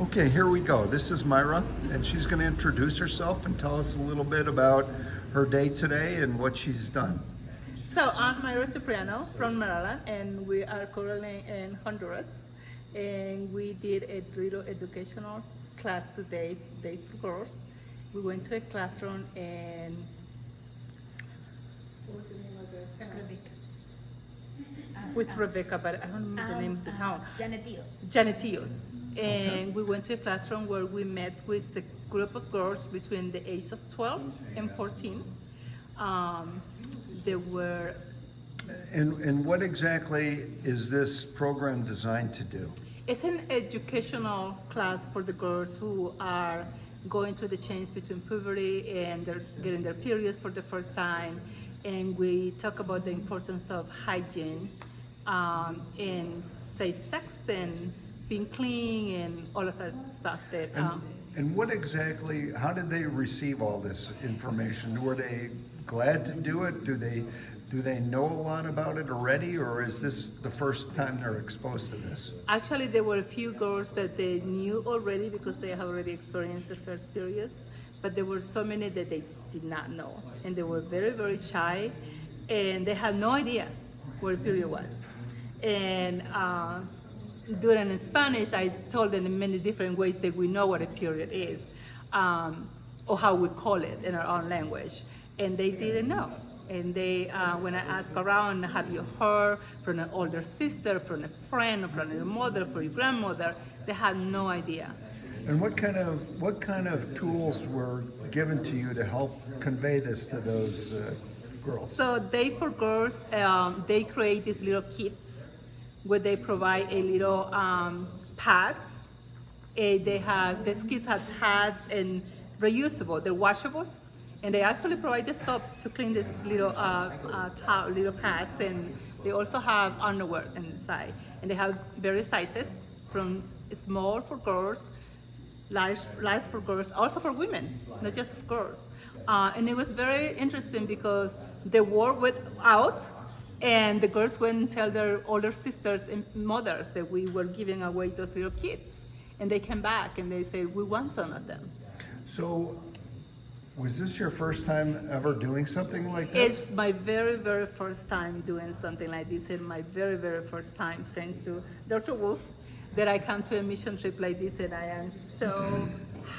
Okay, here we go. This is Myra, and she's going to introduce herself and tell us a little bit about her day today and what she's done. So I'm Myra from Maryland, and we are currently in Honduras. And we did a little educational class today, Days for Girls. We went to a classroom and what was the name of the town? With Rebecca, but I don't remember the name of the town. Janetios. And we went to a classroom where we met with a group of girls between the age of 12 and 14. They were. And what exactly is this program designed to do? It's an educational class for the girls who are going through the change between puberty and they're getting their periods for the first time. And we talk about the importance of hygiene and safe sex and being clean and all of that stuff. And what exactly, how did they receive all this information? Were they glad to do it? Do they know a lot about it already, or is this the first time they're exposed to this? Actually, there were a few girls that they knew already because they have already experienced their first periods, but there were so many that they did not know. And they were very, very shy, and they had no idea what a period was. And doing it in Spanish, I told them in many different ways that we know what a period is, or how we call it in our own language. And they didn't know. And they, when I asked around, have you heard from an older sister, from a friend, or from your mother, from your grandmother, they had no idea. And what kind of tools were given to you to help convey this to those girls? So Day for Girls, they create these little kits where they provide a little pads. These kits have pads and reusable, they're washables. And they actually provide the soap to clean these little little pads, and they also have underwear inside. And they have various sizes, from small for girls, large for girls, also for women, not just for girls. And it was very interesting because the word went out, and the girls went and tell their older sisters and mothers that we were giving away those little kids. And they came back and they said, we want some of them. So, was this your first time ever doing something like this? It's my very, very first time doing something like this, and my very, very first time, thanks to Dr. Wolf, that I come to a mission trip like this, and I am so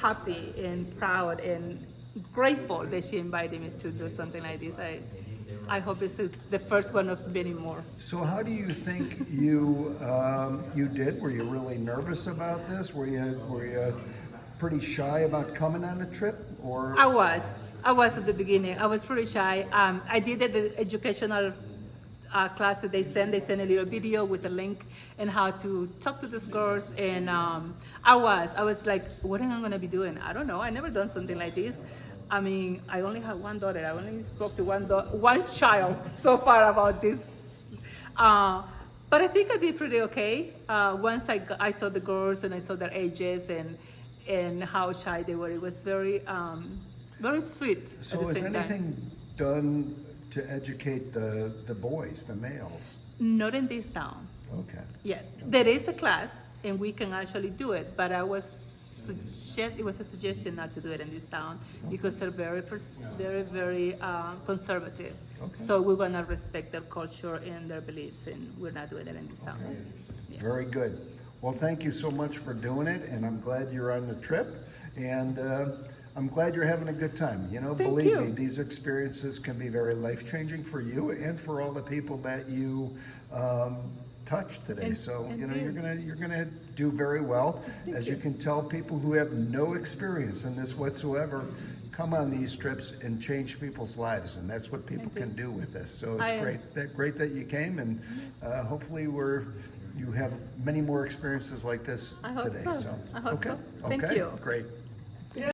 happy and proud and grateful that she invited me to do something like this. I hope this is the first one of many more. So how do you think you did? Were you really nervous about this? Were you pretty shy about coming on a trip, or? I was at the beginning. I was pretty shy. I did the educational class that they sent. They sent a little video with a link and how to talk to these girls. And I was like, what am I going to be doing? I don't know. I never done something like this. I mean, I only have one daughter. I only spoke to one child so far about this. But I think I did pretty okay. Once I saw the girls and I saw their ages and how shy they were, it was very, very sweet. So is anything done to educate the boys, the males? Not in this town. Okay. Yes, there is a class and we can actually do it, but it was a suggestion not to do it in this town because they're very, very conservative. Okay. So we want to respect their culture and their beliefs, and we're not doing it in this town. Okay. Yeah. Very good. Well, thank you so much for doing it, and I'm glad you're on the trip, and I'm glad you're having a good time. You know, believe me, these experiences can be very life-changing for you and for all the people that you touched today. So, you know, you're gonna do very well. As you can tell, people who have no experience in this whatsoever come on these trips and change people's lives, and that's what people can do with this. So it's great that you came, and hopefully you have many more experiences like this today. I hope so. Thank you. Great.